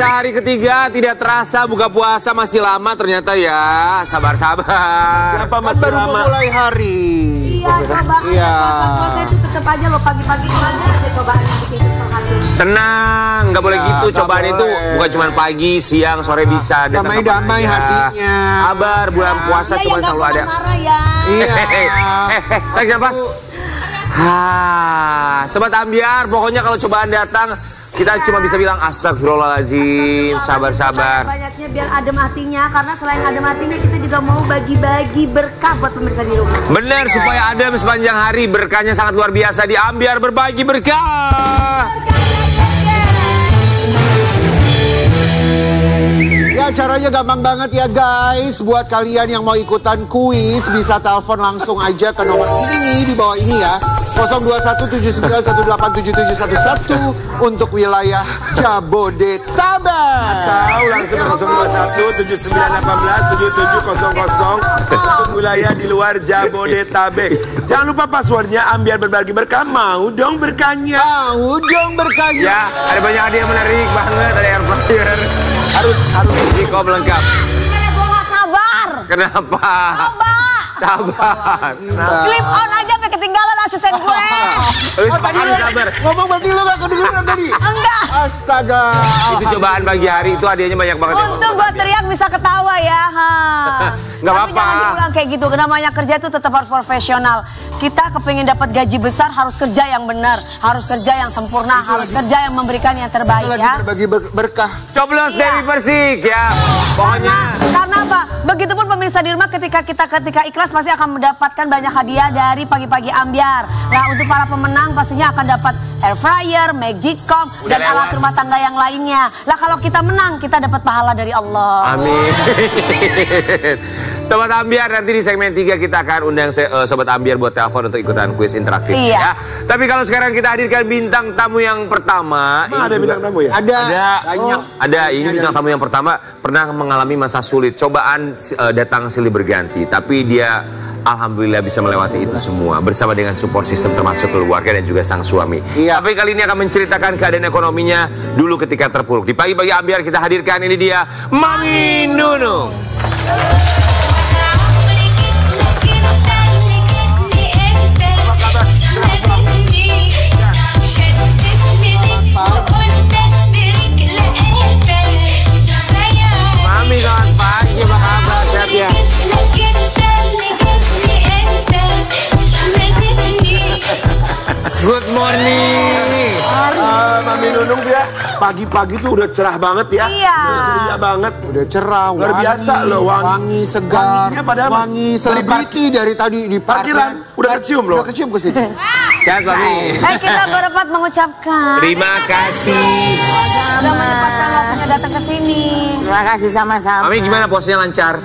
Pemirsa, hari ketiga tidak terasa buka puasa masih lama ternyata ya. Sabar-sabar. Siapa masih baru memulai hari. Iya, cobaan puasa itu tetap aja lo pagi-pagi ada aja cobaan yang bikin kesel hati. Tenang, nggak boleh gitu. Cobaan itu bukan cuma pagi, siang, sore bisa. Damai-damai hatinya. Sabar, bulan puasa cuma selalu ada. Marah ya. Iya. Tarik nafas. Sobat Ambiar, pokoknya kalau cobaan datang, kita cuma bisa bilang astagfirullahaladzim, sabar-sabar. Banyaknya biar adem hatinya, karena selain adem hatinya kita juga mau bagi-bagi berkah buat pemirsa di rumah. Benar, supaya adem sepanjang hari, berkahnya sangat luar biasa di Ambiar berbagi berkah. Ya, caranya gampang banget ya guys. Buat kalian yang mau ikutan kuis, bisa telepon langsung aja ke nomor ini nih, di bawah ini ya. 02179187711 untuk wilayah Jabodetabek. Atau langsung ke 02179187700 untuk wilayah di luar Jabodetabek. Jangan lupa passwordnya Ambiar berbagi berkah. Mau dong berkahnya. Mau dong berkahnya. Ya, ada banyak hadiah menarik banget, ada air fryer. Harus Jikom lengkap. Gue gak sabar. Kenapa? Sabar. Clip on aja sampai ketinggalan asisten gue. Tadi lu ngomong berarti lu gak kedengeran tadi? Enggak. Astaga. Itu cobaan pagi hari itu hadiahnya banyak banget. Untung gue teriak bisa ketawa ya. Nggak Tapi apa-apa. jangan diulang kayak gitu. Namanya kerja itu tetap harus profesional. Kita kepingin dapat gaji besar harus kerja yang benar, harus kerja yang sempurna, harus kerja yang memberikan yang terbaik ya. Berbagi berkah. Coblos Dewi Persik ya. Pokoknya. Karena apa? Begitupun pemirsa di rumah ketika ikhlas pasti akan mendapatkan banyak hadiah dari pagi-pagi Ambiar. Nah, untuk para pemenang pastinya akan dapat air fryer, Magicom, dan alat rumah tangga yang lainnya. Lah kalau kita menang, kita dapat pahala dari Allah. Amin. Sobat Ambiar, nanti di segmen 3 kita akan undang Sobat Ambiar buat telepon untuk ikutan kuis interaktif ya. Tapi kalau sekarang kita hadirkan bintang tamu yang pertama. Ada bintang tamu ya? Ada. Banyak. Ada, ini bintang tamu yang pertama pernah mengalami masa sulit. Cobaan datang silih berganti, tapi dia alhamdulillah bisa melewati itu semua bersama dengan support system termasuk keluarga dan juga sang suami. Iya. Tapi kali ini akan menceritakan keadaan ekonominya dulu ketika terpuruk. Di pagi-pagi Ambiar kita hadirkan, ini dia Mami Nunung. Mami, selamat pagi, apa kabar? Sehat ya? Good morning. Mami Nunung tuh ya, pagi-pagi tuh udah cerah banget ya. Iya. Udah ceria banget. Udah cerah, Luar biasa loh, wangi segar, Wanginya padahal wangi selebriti dari tadi di parkiran. Udah kecium loh. Udah kecium ke sini. Sehat, Mami. Kita berempat mengucapkan Terima kasih. sudah menyempatkan waktunya datang ke sini. Terima kasih sama-sama. Mami gimana, posnya lancar?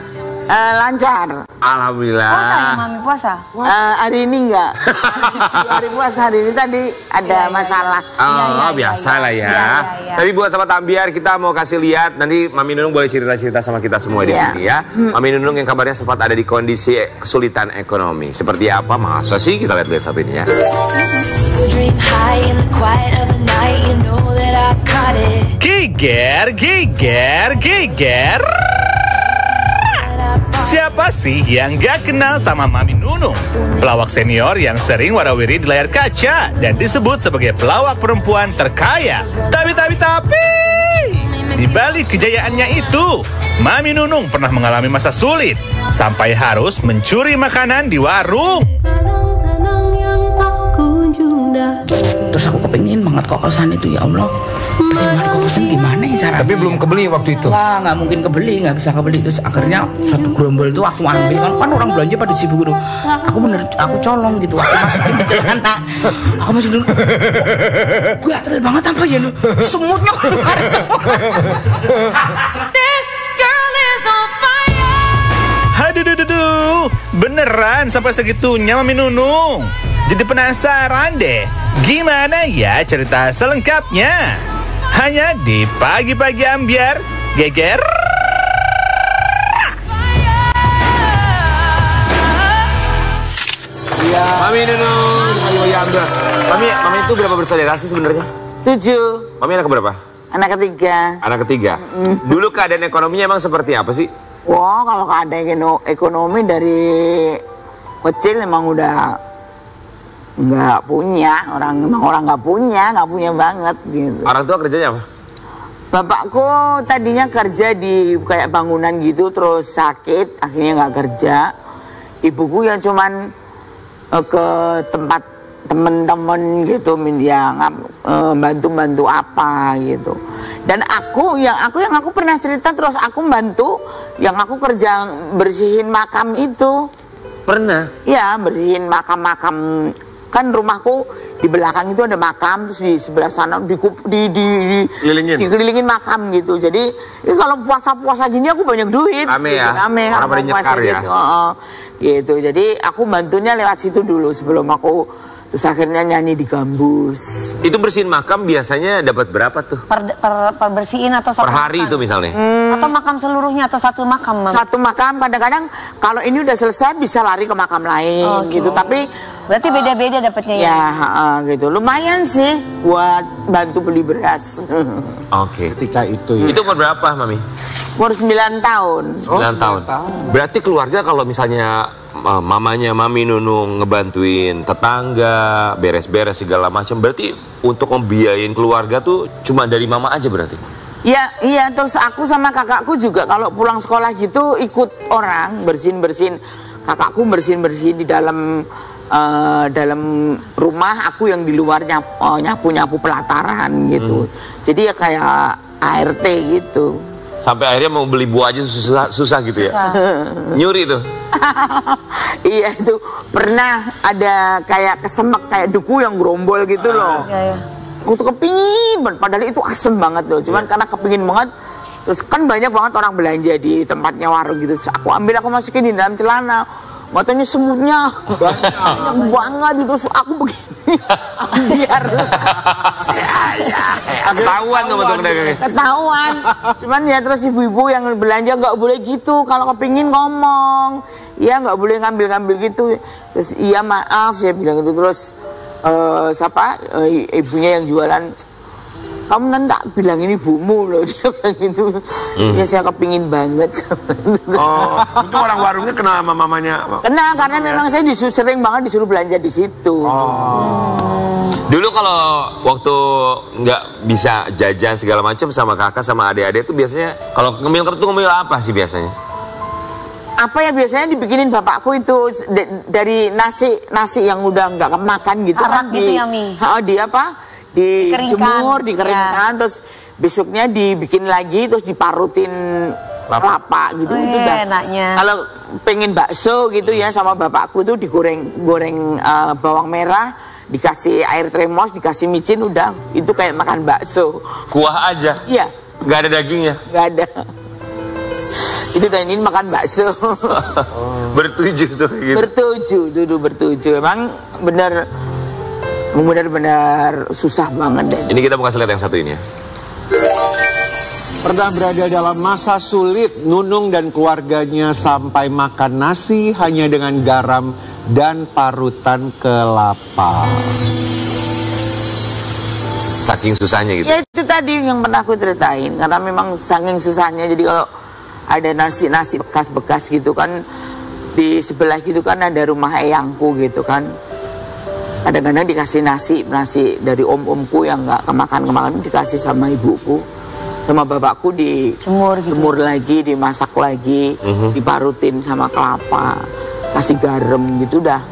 Lancar. Alhamdulillah. Puasa ya, Mami, puasa? Hari ini enggak. Hari puasa hari ini tadi ada masalah. Biasa lah ya. Tapi buat sahabat Ambiar, kita mau kasih lihat, nanti Mami Nunung boleh cerita-cerita sama kita semua di sini ya. Mami Nunung yang kabarnya sempat ada di kondisi kesulitan ekonomi. Seperti apa? Masa sih? Kita lihat satu ini ya. Giger, giger, giger. Siapa sih yang gak kenal sama Mami Nunung? Pelawak senior yang sering warawiri di layar kaca dan disebut sebagai pelawak perempuan terkaya. Tapi di balik kejayaannya itu, Mami Nunung pernah mengalami masa sulit sampai harus mencuri makanan di warung. Terus aku kepingin banget kokosan itu, ya Allah. Pengen banget kokosan gimana ya caranya? Tapi belum kebeli waktu itu. Nggak mungkin kebeli, nggak bisa kebeli. Terus akhirnya satu gerombol itu aku ambil, kan orang belanja pada sibuk gitu. Aku colong gitu, aku masukin ke celana. Aku masukin dulu. Gue terus banget apa ya lu? Semutnya keluar semua. This girl is on fire. Aduh, beneran sampai segitunya Mami Nunung. Jadi penasaran deh, gimana ya cerita selengkapnya? Hanya di Pagi-Pagi Ambiar, geger. Mami Nunung, Pagi-Pagi Ambiar. Mami itu berapa bersaudara sih sebenarnya? 7. Mami anak berapa? Anak ketiga. Anak ketiga. Dulu keadaan ekonominya emang seperti apa sih? Wah, kalau keadaan ekonomi dari kecil emang udah nggak punya, orang nggak punya banget gitu. Orang tua kerjanya apa? Bapakku tadinya kerja di kayak bangunan gitu, terus sakit, akhirnya nggak kerja. Ibuku yang cuman ke tempat temen-temen gitu, yang bantu-bantu apa gitu. Dan aku pernah cerita, terus aku bantu yang aku kerja bersihin makam itu. Pernah? Ya, bersihin makam-makam. Kan rumahku di belakang itu ada makam, terus di sebelah sana dikelilingin makam gitu. Jadi kalau puasa-puasa gini aku banyak duit. Rame gitu. ya? Rame, orang pada nyekar ya? Gitu. Gitu. Jadi aku bantunya lewat situ dulu sebelum aku terus akhirnya nyanyi di Gambus. Itu bersihin makam biasanya dapat berapa tuh? Per bersihin atau satu per hari makam? Itu misalnya? Atau makam seluruhnya atau satu makam? Satu makam, kadang-kadang kalau ini udah selesai bisa lari ke makam lain gitu. Tapi berarti beda-beda dapatnya ya? Ya, gitu. Lumayan sih buat bantu beli beras. Oke. Ketika itu ya. Itu umur berapa, Mami? Umur 9 tahun. 9 tahun. Berarti keluarga kalau misalnya mamanya Mami Nunung ngebantuin tetangga, beres-beres segala macam, berarti untuk membiayain keluarga tuh cuma dari mama aja berarti? Iya, terus aku sama kakakku juga kalau pulang sekolah gitu ikut orang bersihin-bersihin. Kakakku bersihin-bersihin di dalam rumah, aku yang di luar nyapu-nyapu pelataran gitu. Jadi ya kayak ART gitu. Sampai akhirnya mau beli buah aja susah gitu ya? Nyuri tuh? Iya, itu pernah ada kayak kesemek, kayak duku yang gerombol gitu loh. Aku tuh kepingin, padahal itu asem banget loh. Cuman karena kepingin banget, terus kan banyak banget orang belanja di tempatnya warung gitu. Terus aku ambil, aku masukin di dalam celana. Matanya semutnya banyak banget itu, aku begini biar ketahuan tuh ketahuan. Cuman ya terus ibu-ibu yang belanja nggak boleh gitu, kalau kepingin ngomong ya nggak boleh ngambil-ngambil gitu. Terus iya maaf saya bilang gitu. Terus ibunya yang jualan, kamu kan tak bilang ini ibumu loh, dia bilang gitu. Ya saya kepingin banget. Oh, itu orang warungnya kenal sama mamanya? Kenal, karena memang saya sering banget disuruh belanja di situ. Dulu kalau waktu nggak bisa jajan segala macam sama kakak sama adik-adik itu biasanya kalau ngemil apa sih biasanya? Apa ya biasanya dibikinin bapakku itu dari nasi yang udah nggak kemakan gitu. Arak gitu ya, Mi? Dijemur, dikeringkan, terus besoknya dibikin lagi, terus diparutin kelapa gitu. Itu dah. Enaknya. Kalau pengen bakso gitu ya sama bapakku tuh digoreng bawang merah, dikasih air tremos, dikasih micin, udah itu kayak makan bakso. Kuah aja? Iya. Nggak ada dagingnya? Nggak ada. Itu dan ini makan bakso. Bertujuh tuh gitu. Bertujuh. Emang benar-benar susah banget deh. Ini kita mau kasih lihat yang satu ini ya. Pernah berada dalam masa sulit, Nunung dan keluarganya sampai makan nasi hanya dengan garam dan parutan kelapa. Saking susahnya gitu? Ya itu tadi yang pernah aku ceritain. Karena memang saking susahnya, jadi kalau ada nasi bekas-bekas gitu kan, di sebelah gitu kan ada rumah eyangku gitu kan. Kadang-kadang dikasih nasi dari om-omku yang nggak kemakan dikasih sama ibuku, sama bapakku dijemur lagi, dimasak lagi, diparutin sama kelapa, kasih garam gitu dah.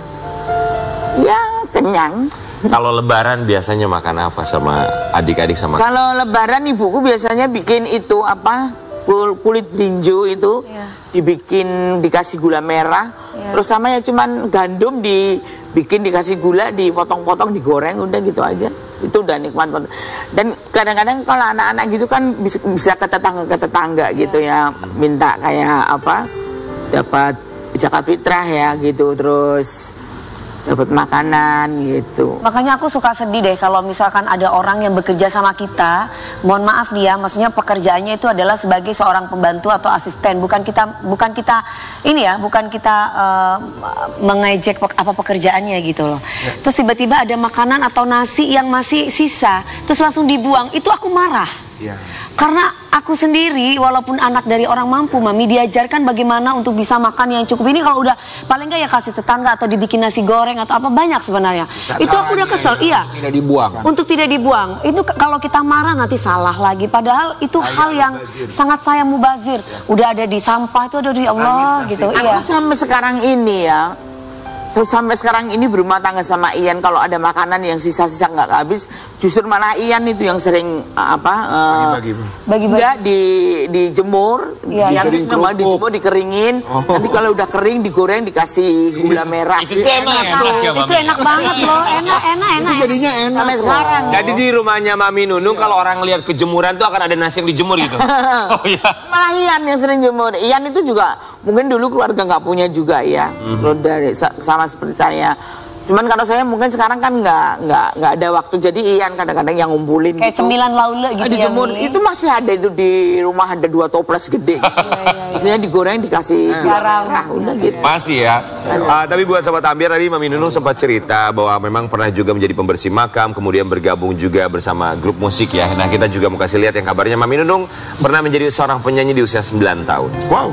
Ya kenyang. Kalau lebaran biasanya makan apa sama adik-adik sama? Kalau lebaran ibuku biasanya bikin itu kulit brinjo itu, dikasih gula merah, terus sama ya cuman gandum dikasih gula, dipotong-potong, digoreng, udah gitu aja. Itu udah nikmat banget. Dan kadang-kadang kalau anak-anak gitu kan bisa ke tetangga gitu ya, minta kayak dapat zakat fitrah ya gitu, terus dapat makanan gitu. Makanya aku suka sedih deh kalau misalkan ada orang yang bekerja sama kita, mohon maaf dia, maksudnya pekerjaannya itu adalah sebagai seorang pembantu atau asisten, bukan kita mengejek apa pekerjaannya gitu loh. Terus tiba-tiba ada makanan atau nasi yang masih sisa, terus langsung dibuang, itu aku marah. Iya. Karena aku sendiri walaupun anak dari orang mampu, Mami, diajarkan bagaimana untuk bisa makan yang cukup. Ini kalau udah paling nggak ya kasih tetangga atau dibikin nasi goreng atau apa, banyak sebenarnya. Itu aku udah kesel, iya. Tidak dibuang. Untuk tidak dibuang. Itu kalau kita marah nanti salah lagi. Padahal itu hal yang sangat sayang mubazir. Udah ada di sampah itu, ada di Allah gitu. Aku sampai sekarang ini ya, sampai sekarang ini berumah tangga sama Ian, kalau ada makanan yang sisa-sisa nggak habis, justru malah Ian itu yang sering bagi-bagi nggak dijemur, dijemur dikeringin, nanti kalau udah kering digoreng dikasih gula merah. Itu enak ya, Itu enak banget loh, enak. Itu jadinya enak. Sampai sekarang. Jadi di rumahnya Mami Nunung kalau orang lihat kejemuran tuh akan ada nasi yang dijemur gitu. Oh iya. Malah Ian yang sering jemur. Ian itu juga mungkin dulu keluarga nggak punya juga ya, dari sama seperti saya. Cuman kalau saya mungkin sekarang kan nggak ada waktu, jadi Ian kadang-kadang yang ngumpulin kayak gitu. cemilan laule gitu ya. Itu masih ada itu di rumah, ada 2 toples gede. Biasanya digoreng dikasih garam. Udah gitu. Masih ya. Tapi buat Sobat Ambiar, tadi Mami Nunung sempat cerita bahwa memang pernah juga menjadi pembersih makam, kemudian bergabung juga bersama grup musik ya. Nah, kita juga mau kasih lihat yang kabarnya Mami Nunung pernah menjadi seorang penyanyi di usia 9 tahun. Wow.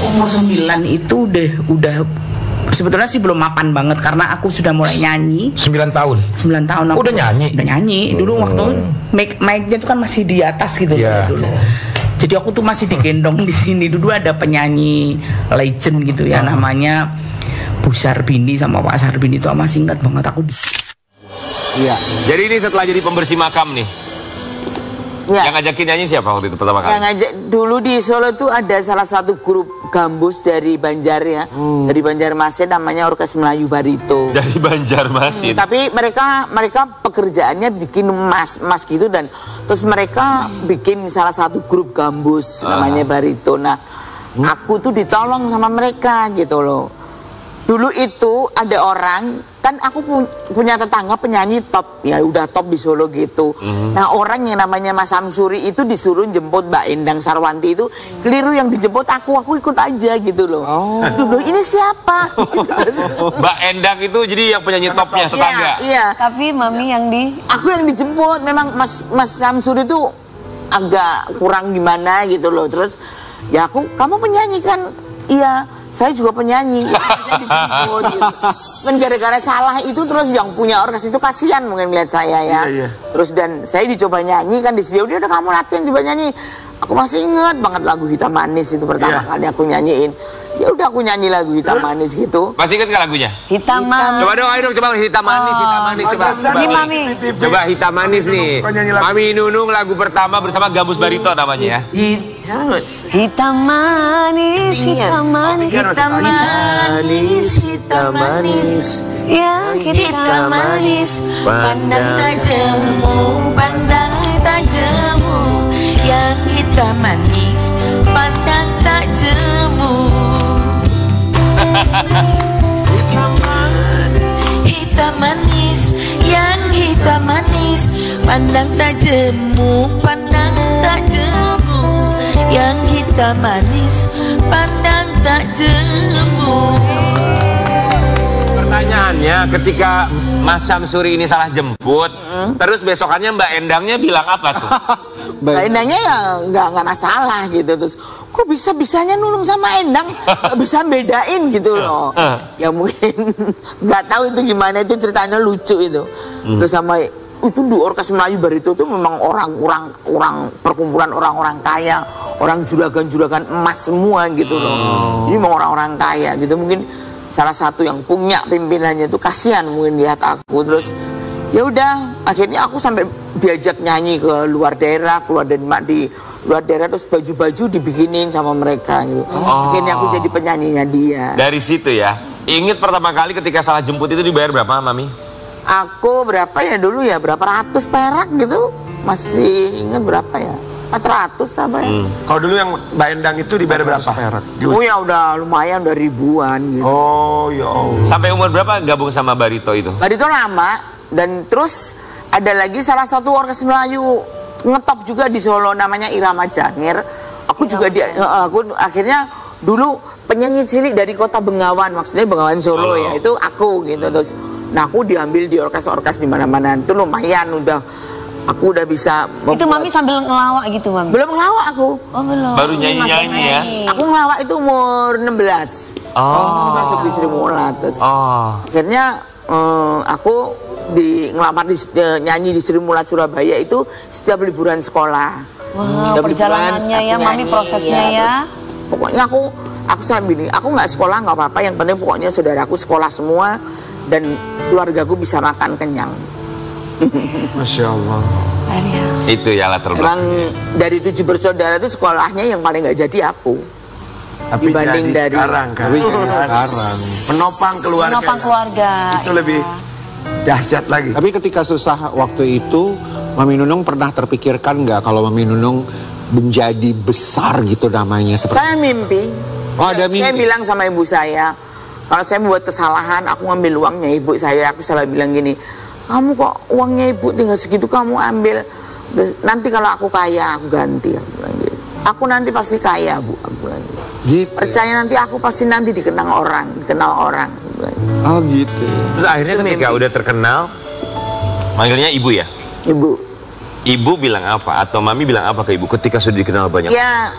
Umur 9 itu udah sebetulnya sih belum mapan banget karena aku sudah mulai nyanyi. 9 tahun. 9 tahun aku Udah nyanyi. Udah nyanyi. Dulu waktu mic-nya itu kan masih di atas gitu dulu. Jadi aku tuh masih digendong di sini. Dulu ada penyanyi legend gitu ya, namanya Bu Sarbini sama Pak Sarbini, itu masih ingat banget aku. Iya. Jadi ini setelah jadi pembersih makam nih. Ya. Yang ngajakin nyanyi siapa waktu itu pertama kali? Yang ngajak dulu di Solo itu ada salah satu grup gambus dari Banjar ya, dari Banjarmasin, namanya Orkes Melayu Barito. Dari Banjarmasin. Tapi mereka pekerjaannya bikin emas gitu, dan terus mereka bikin salah satu grup gambus namanya Barito. Nah, aku tuh ditolong sama mereka gitu loh. Dulu itu ada orang, kan aku punya tetangga penyanyi top, ya udah top di Solo gitu. Nah, orang yang namanya Mas Samsuri itu disuruh jemput Mbak Endang Sarwanti, itu keliru, yang dijemput aku ikut aja gitu loh. Dulu ini siapa? Mbak Endang itu jadi yang penyanyi topnya tetangga. Iya. Tapi Mami yang Aku yang dijemput, memang Mas Samsuri itu agak kurang gimana gitu loh. Terus ya kamu penyanyi kan? Iya. Saya juga penyanyi, saya dijemput gitu. Dan gara-gara salah itu terus yang punya orkes itu kasihan mungkin lihat saya ya. Terus dan saya dicoba nyanyi kan di studio, udah kamu latihan coba nyanyi. Aku masih ingat banget lagu Hitam Manis itu pertama kali aku nyanyiin. Ya udah aku nyanyi lagu Hitam Manis gitu. Masih ingat nggak lagunya? Hitam Manis. Coba dong, ayo dong, coba Hitam Manis, Hitam Manis coba. Ini Mami. Coba Hitam Manis nih. Mami Nunung lagu pertama bersama Gambus Barito namanya ya. Hitam manis, hitam manis, Hitam manis, hitam manis, ya hitam manis, pandang tajammu, pandang tajammu, yang hitam manis, pandang tajammu. Hitam manis, yang hitam manis, pandang tajammu, pandang tajammu, yang hitam manis, pandang tajammu. Pertanyaannya, ketika Mas Samsuri ini salah jemput, terus besokannya Mbak Endangnya bilang apa tuh? Mbak Endangnya ya nggak masalah gitu. Terus kok bisa-bisanya Nunung sama Endang bisa bedain gitu loh. Ya mungkin nggak tahu itu gimana, itu ceritanya lucu itu. Terus sama itu di Orkes Melayu Barito itu memang orang perkumpulan orang-orang kaya, orang juragan-juragan emas semua gitu loh. Ini memang orang-orang kaya gitu. Mungkin salah satu yang punya pimpinannya itu kasihan mungkin lihat aku. Terus ya udah, akhirnya aku sampai diajak nyanyi ke luar daerah, keluar di luar daerah, terus baju-baju dibikinin sama mereka gitu. Akhirnya aku jadi penyanyinya dia. Dari situ ya. Ingat pertama kali ketika salah jemput itu dibayar berapa, Mami? Aku berapa ya dulu ya, berapa ratus perak gitu. Masih ingat berapa ya? 400 apa ya? Kalau dulu yang Mbak Endang itu dibayar berapa? Perak. Oh ya udah lumayan, udah ribuan gitu. Oh ya Allah. Sampai umur berapa gabung sama Barito itu? Barito lama, dan terus ada lagi salah satu orkes Melayu ngetop juga di Solo namanya Irama Jangir. Aku juga aku akhirnya dulu penyanyi cilik dari kota Bengawan, maksudnya Bengawan Solo ya, itu aku gitu. Terus nah aku diambil di orkes-orkes di mana-mana, itu lumayan udah Aku udah bisa Itu Mami sambil ngelawak gitu, Mami? Belum ngelawak aku. Oh, belum. Baru nyanyi-nyanyi ya? Aku ngelawak itu umur 16. Masuk di Sri Mulat. Terus akhirnya aku ngelamar nyanyi di Sri Mulat Surabaya itu setiap liburan sekolah. Wah, perjalanannya ya, Mami, prosesnya ya. Pokoknya aku sampai bilang, aku nggak sekolah nggak apa-apa, yang penting pokoknya saudaraku sekolah semua dan keluargaku bisa makan kenyang. Masya Allah. Itu ya latar belakang. Emang dari 7 bersaudara itu sekolahnya yang paling nggak jadi aku. Tapi dibanding jadi dari sekarang kan. Tapi jadi sekarang. Menopang keluarga. Menopang keluarga. Itu lebih dahsyat lagi. Tapi ketika susah waktu itu, Mami Nunung pernah terpikirkan nggak kalau Mami Nunung menjadi besar gitu namanya? Saya mimpi. Oh, ada mimpi. Saya bilang sama ibu saya, kalau saya membuat kesalahan, aku ngambil uangnya ibu saya. Aku selalu bilang gini, kamu kok uangnya ibu tinggal segitu kamu ambil. Nanti kalau aku kaya, aku ganti. Aku bilang gitu. Aku nanti pasti kaya, Bu. Aku bilang gitu. Percaya nanti aku pasti nanti dikenal orang. Oh gitu. Terus akhirnya ketika udah terkenal, manggilnya ibu ya? Ibu. Ibu bilang apa? Atau Mami bilang apa ke ibu ketika sudah dikenal banyak? Ya,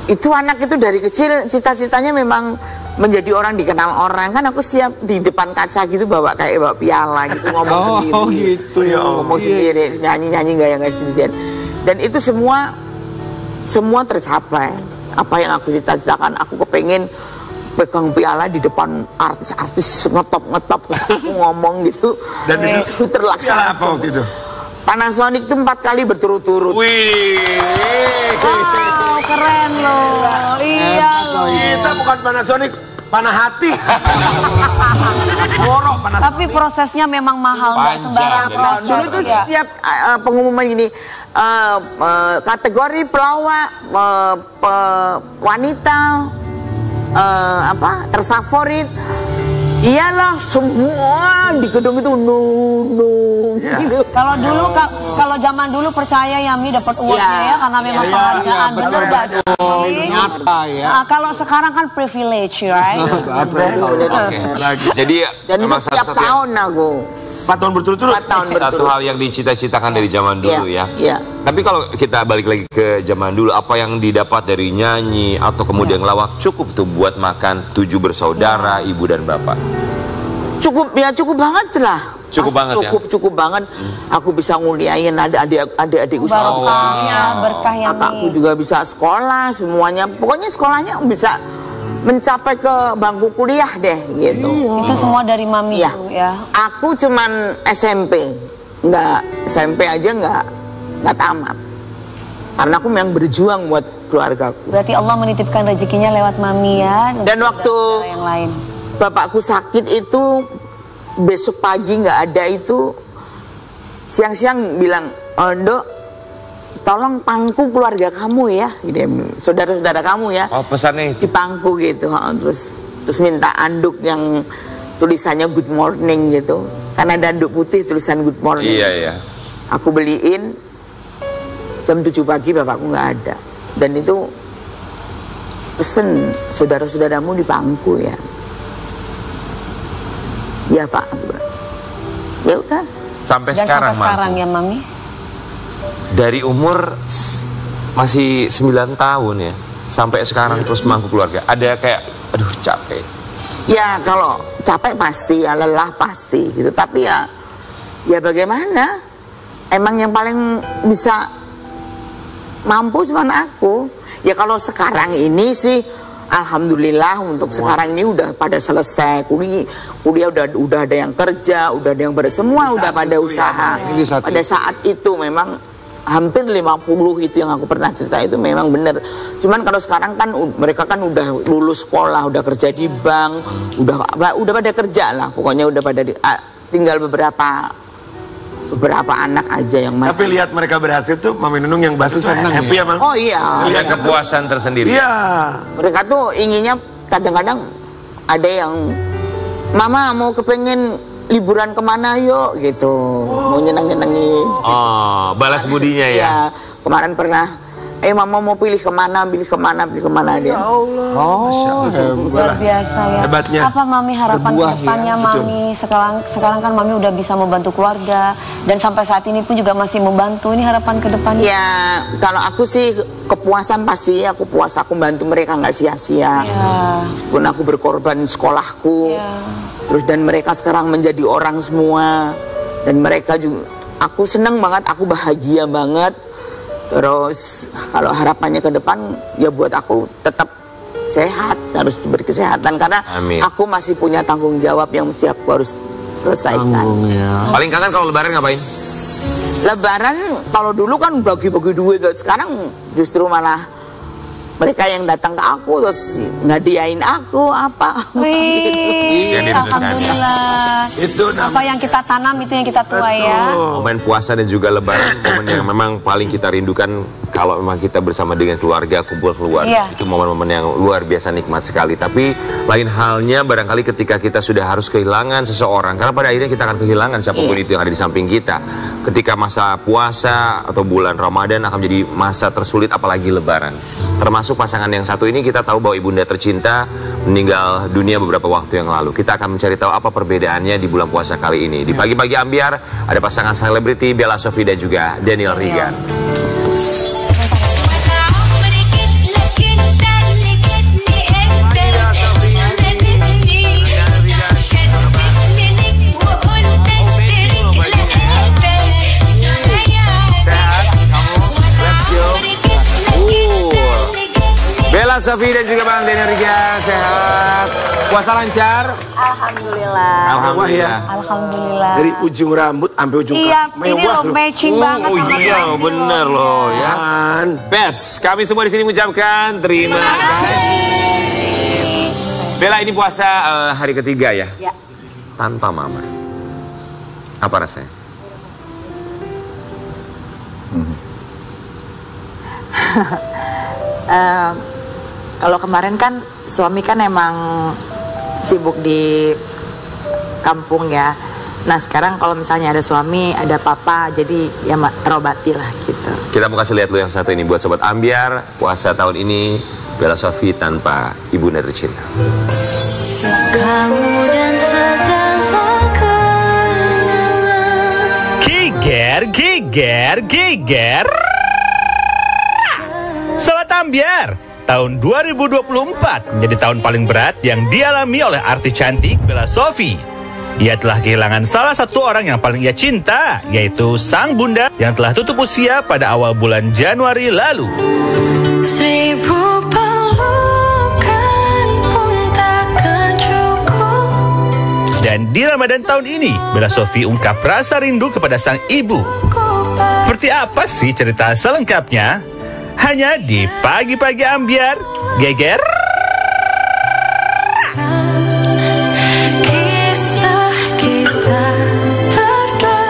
itu anak itu dari kecil cita-citanya memang menjadi orang, dikenal orang. Kan aku siap di depan kaca gitu bawa piala gitu, ngomong sendiri. Oh gitu ya. Ngomong sendiri, nyanyi-nyanyi gaya-gaya sendirian. Dan itu semua tercapai. Apa yang aku cita-citakan, aku kepengen pegang piala di depan artis-artis ngetop terus aku ngomong gitu. Dan itu terlaksana. apa waktu itu? Panasonic itu 4 kali berturut-turut. Wih. Wow, keren loh. Iya loh. Kita bukan Panasonic, panah hati. Borok panas. Tapi prosesnya memang mahal, nggak sembarang proses. Dulu tuh setiap pengumuman gini, kategori pelawak wanita terfavorit, iyalah semua di gedung itu nunung. Gitu. Kalau dulu, kalau zaman dulu percaya ya Mi dapat uangnya ya karena memang penghargaan, bener gak sih? Nyata ya. Kalau sekarang kan privilege, right? Jadi Dan itu memang setiap tahun aku. 4 tahun berturut-turut. 4 tahun satu berturut. hal yang dicita-citakan dari zaman dulu ya. Iya. Tapi kalau kita balik lagi ke zaman dulu, apa yang didapat dari nyanyi atau kemudian lawak cukup tuh buat makan 7 bersaudara, ibu dan bapak? Cukup banget lah. Cukup banget ya? Cukup banget. Aku bisa nguliain adik-adikku Barokahnya, berkah yang kakakku juga bisa sekolah semuanya. Pokoknya sekolahnya bisa mencapai ke bangku kuliah deh gitu. itu semua dari Mami Iya. ya. Aku cuman SMP. SMP aja nggak tamat. Karena aku memang berjuang buat keluargaku. Berarti Allah menitipkan rezekinya lewat Mami ya. Dan waktu yang lain. bapakku sakit itu besok pagi nggak ada itu, siang-siang bilang, Dok, tolong pangku keluarga kamu ya, saudara-saudara kamu ya. Oh, pesannya itu. Dipangku gitu, terus minta anduk yang tulisannya good morning gitu, karena ada anduk putih tulisan good morning. Iya. Aku beliin, jam 7 pagi bapakku nggak ada, dan itu pesen saudara-saudaramu dipangku ya. Ya Pak, ya udah. Sampai Dan sekarang, sampai sekarang ya Mami. Dari umur masih 9 tahun ya, sampai sekarang terus mangku keluarga. Ada kayak, aduh capek. Ya kalau capek pasti, ya lelah pasti gitu. Tapi ya bagaimana? Emang yang paling bisa mampu cuma aku. Ya kalau sekarang ini sih, alhamdulillah untuk sekarang ini udah pada selesai kuliah udah ada yang kerja, udah ada yang semua udah pada usaha. Pada saat itu memang hampir 50 itu yang aku pernah cerita itu memang benar. Cuman kalau sekarang kan mereka kan udah lulus sekolah, udah kerja di bank, udah pada kerja lah. Pokoknya udah pada tinggal beberapa anak aja yang masih. Tapi lihat mereka berhasil tuh, Mami Nunung yang pasti senang, happy ya, Mang? Oh iya. Punya kepuasan tersendiri. Iya. Mereka tuh inginnya kadang-kadang ada yang, Mama mau kepengen liburan kemana yuk gitu, mau nyeneng-nyenengin. Oh, balas budinya ya. Ya, kemarin pernah mama mau pilih kemana dia. Ya Allah. Oh, Luar biasa ya. Hebatnya. Apa Mami harapan Berbuah kedepannya ya, Mami? Sekarang kan Mami udah bisa membantu keluarga dan sampai saat ini pun juga masih membantu. Ini harapan kedepannya? Ya kalau aku sih kepuasan pasti aku puas, aku bantu mereka nggak sia-sia. Meskipun aku berkorban sekolahku, terus dan mereka sekarang menjadi orang semua dan mereka juga, aku senang banget, aku bahagia banget. Terus kalau harapannya ke depan ya buat aku tetap sehat, harus berkesehatan karena aku masih punya tanggung jawab yang mesti aku harus selesaikan. Paling kangen kalau lebaran ngapain? Lebaran kalau dulu kan bagi-bagi duit, sekarang justru malah mereka yang datang ke aku terus ngadiain aku apa. Wih, alhamdulillah. Itu apa yang kita tanam itu yang kita tuai ya. Momen puasa dan juga lebaran momen yang memang paling kita rindukan kalau memang kita bersama dengan keluarga, kumpul keluarga. Itu momen-momen yang luar biasa nikmat sekali. Tapi lain halnya barangkali ketika kita sudah harus kehilangan seseorang, karena pada akhirnya kita akan kehilangan siapapun itu yang ada di samping kita. Ketika masa puasa atau bulan Ramadan akan menjadi masa tersulit, apalagi lebaran. Termasuk pasangan yang satu ini, kita tahu bahwa ibunda tercinta meninggal dunia beberapa waktu yang lalu. Kita akan mencari tahu apa perbedaannya di bulan puasa kali ini. Di pagi-pagi ambiar ada pasangan selebriti Bella Sophie dan juga Daniel Rigan. Bella Sophie dan juga Bang Daniel Rigan, sehat? Puasa lancar? Alhamdulillah. Alhamdulillah. Alhamdulillah. Dari ujung rambut sampai ujung Iya, kaki. ini loh matching banget. Oh iya, bener loh ya. Best, kami semua di sini mengucapkan terima kasih. Bella, ini puasa hari ketiga ya? Ya. Tanpa mama. Apa rasanya? Kalau kemarin kan suami kan emang sibuk di kampung ya. Nah sekarang kalau misalnya ada suami, ada papa, jadi ya terobati lah gitu. Kita mau kasih lihat lu yang satu ini buat Sobat Ambiar. Puasa tahun ini Bella Sophie tanpa ibunda tercinta. Kamu dan segala kenangan. Giger. Sobat Ambiar, tahun 2024 menjadi tahun paling berat yang dialami oleh artis cantik Bella Sophie. Ia telah kehilangan salah satu orang yang paling ia cinta, yaitu sang bunda yang telah tutup usia pada awal bulan Januari lalu. 1000 pelukan pun takkan cukup. Dan di Ramadan tahun ini, Bella Sophie ungkap rasa rindu kepada sang ibu. Seperti apa sih cerita selengkapnya? Hanya di Pagi-Pagi Ambiar, Geger. Kisah kita berdua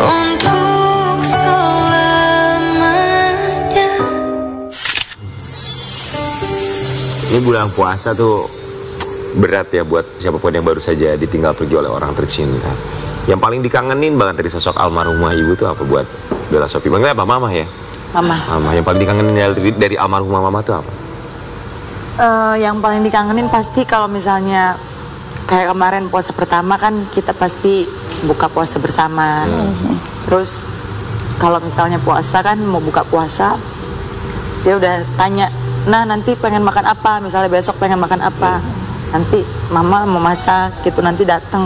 untuk selamanya. Ini bulan puasa tuh berat ya buat siapapun yang baru saja ditinggal pergi oleh orang tercinta. Yang paling dikangenin banget dari sosok almarhumah ibu tuh apa buat Bella Sophie? Manggilnya apa? Mama ya? Mama. Yang paling dikangenin dari almarhumah mama tuh apa? Yang paling dikangenin pasti kalau misalnya kayak kemarin puasa pertama kan kita pasti buka puasa bersama. Terus kalau misalnya puasa kan mau buka puasa, dia udah tanya, nah nanti pengen makan apa? Misalnya besok pengen makan apa? Nanti mama mau masak gitu, nanti datang.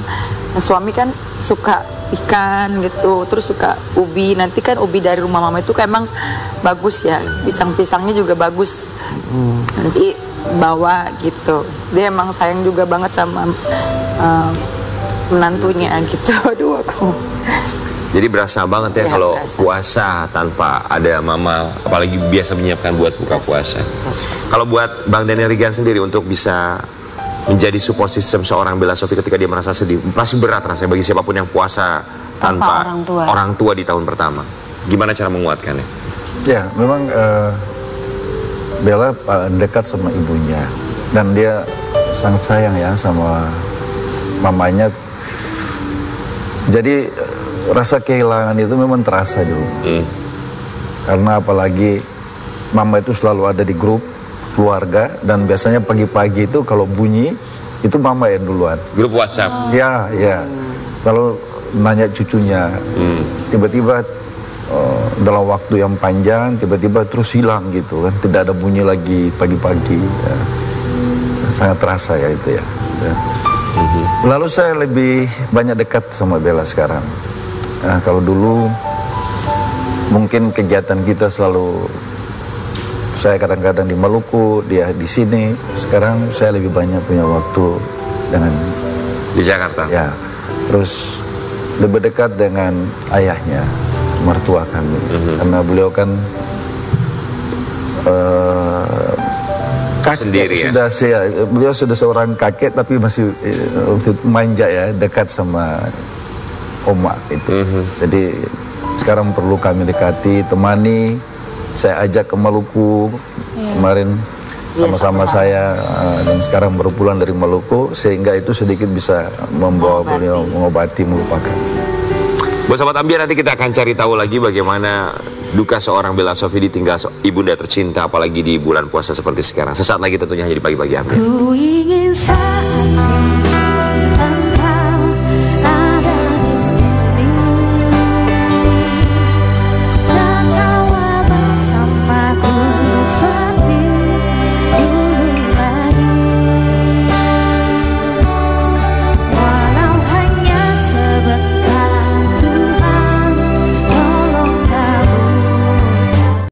Nah, suami kan suka ikan gitu, terus suka ubi. Nanti kan ubi dari rumah mama itu kan emang bagus ya, pisang-pisangnya juga bagus. Nanti bawa gitu. Dia emang sayang juga banget sama menantunya gitu. Aduh aku. Jadi berasa banget ya kalau puasa tanpa ada mama, apalagi biasa menyiapkan buat buka puasa. Kalau buat Bang Daniel Rigan sendiri untuk bisa menjadi support system seorang Bella Sophie ketika dia merasa sedih, pasti berat rasanya bagi siapapun yang puasa tanpa orang tua di tahun pertama. Gimana cara menguatkannya? Ya, memang Bella dekat sama ibunya dan dia sangat sayang ya sama mamanya. Jadi rasa kehilangan itu memang terasa dulu. karena apalagi mama itu selalu ada di grup keluarga dan biasanya pagi-pagi itu kalau bunyi itu mama yang duluan. Grup WhatsApp. Ya, selalu nanya cucunya. Tiba-tiba dalam waktu yang panjang tiba-tiba terus hilang gitu kan, tidak ada bunyi lagi pagi-pagi. Ya. Sangat terasa ya itu ya. Lalu saya lebih banyak dekat sama Bella sekarang. Nah, kalau dulu mungkin kegiatan kita selalu, saya kadang-kadang di Maluku, dia di sini. Sekarang saya lebih banyak punya waktu dengan di Jakarta. Ya, terus lebih dekat dengan ayahnya, mertua kami, karena beliau kan kakek sendiri sudah beliau sudah seorang kakek tapi masih manja ya, dekat sama oma itu. Jadi sekarang perlu kami dekati, temani. Saya ajak ke Maluku kemarin sama-sama saya dan sekarang baru pulang dari Maluku, sehingga itu sedikit bisa membawa beliau mengobati, melupakan. Buat sahabat Ambiar, nanti kita akan cari tahu lagi bagaimana duka seorang Bella Sofie ditinggal ibunda tercinta, apalagi di bulan puasa seperti sekarang. Sesaat lagi tentunya hanya di Pagi-Pagi Ambiar.